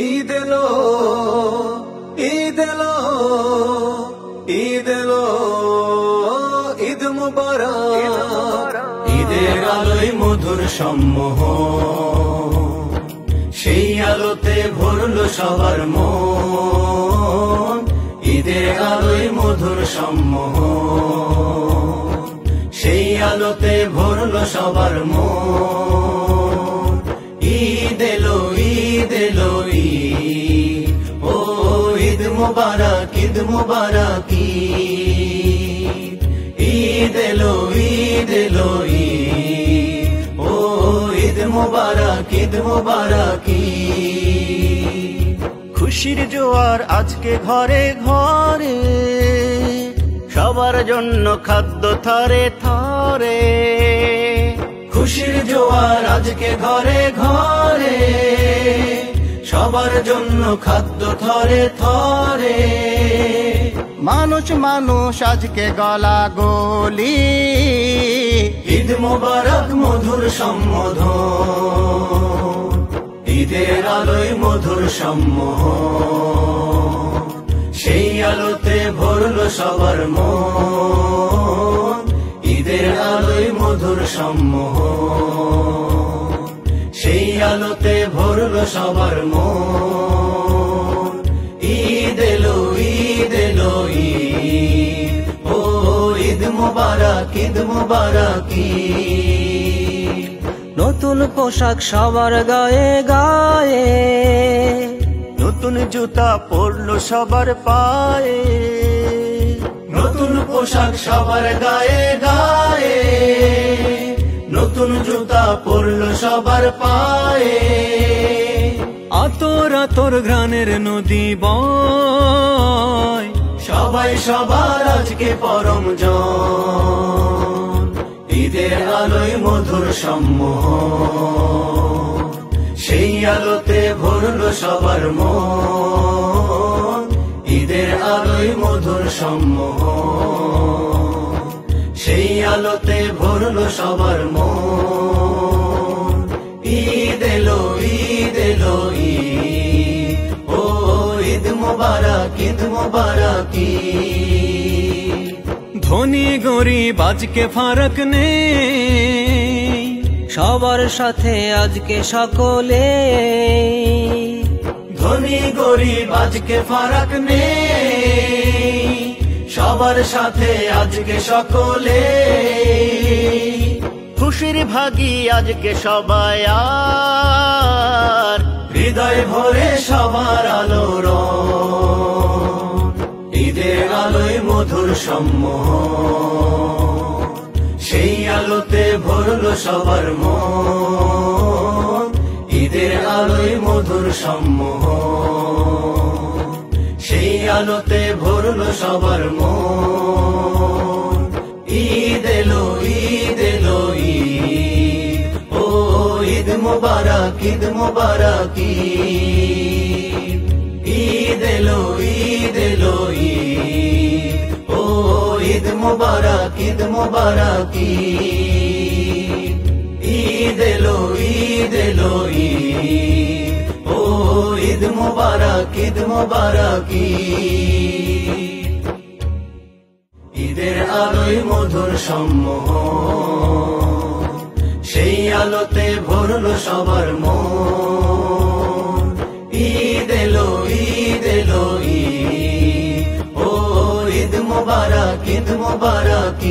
ঈদ এলো, ঈদ এলো, ঈদ এলো, ঈদ মুবারক। ঈদের আলোয় মধুর সম্মোহন, সেই আলোতে ভরলো সবার মন। ঈদের আলোয় মধুর সম্মোহন, সেই আলোতে ভরলো সবার মন। ঈদ এলো, ঈদ এলো, ঈদ, ও ঈদ মুবারক, ঈদ মুবারক, ঈদ এলো, ঈদ এলো, ঈদ, ও ঈদ মুবারক, ঈদ মুবারক। খুশির জোয়ার আজকে ঘরে ঘরে, সবার জন্য খাদ্য থরে থরে। খুশির জোয়ার আজকে ঘরে ঘরে, সবার জন্য খাদ্য থরে থরে। মানুষ মানুষ আজকে গলা গলি, ঈদ মুবারক মধুর সম্বোধন। ঈদের আলোয় মধুর সম্মোহন, সেই আলোতে ভরলো সবার মন। ঈদের আলোয় মধুর সম্মোহন, সেই আলোতে ভরলো সবার মন। ঈদ এলো, ঈদ এলো, ঈদ, ও ঈদ মুবারক, ঈদ মুবারক। নতুন পোশাক সবার গায়ে গায়ে, নতুন জুতা পরলো সবার পায়ে। নতুন পোশাক সবার গায়ে গায়ে, নতুন জুতা পরলো সবার পায়ে। আতর আতর ঘ্রাণের নদী বয়, সবাই সবার আজকে পরম জন। ঈদের আলোয় মধুর সম্মোহন, সেই আলোতে ভরলো সবার মন। ঈদের আলোয় মধুর সম্মোহন, সেই আলোতে ভরলো সবার মন। ঈদ এলো, ঈদ এলো, ঈদ, ও ঈদ মুবারক, ঈদ মুবারক। ধনী গরিব আজকে ফারাক নেই, সবার সাথে আজকে সকলে। ধনী গরিব আজকে ফারাক নেই, সবার সাথে আজকে সকলে। খুশির ভাগী আজকে সবাই আর, হৃদয় ভরে সবার আলোর। ঈদের আলোয় মধুর সম্মোহন, সেই আলোতে ভরলো সবার মন। ঈদের আলোয় মধুর সম্মোহন, সেই আলোতে ভরলো সবার মন। ঈদ এলো, ঈদ এলো, ঈদ, ও ঈদ মুবারক, ঈদ মুবারক। ঈদ এলো, ঈদ এলো, ঈদ, ও ঈদ মুবারক, ঈদ মুবারক। ঈদ এলো, ঈদ এলো, ঈদ, ও ঈদ মুবারক, ঈদ মুবারক। ঈদের আলোয় মধুর সম্মোহন, সেই আলোতে ভরলো সবার মন। ঈদ এলো, ঈদ এলো, ঈদ, ও ঈদ মুবারক, ঈদ মুবারক।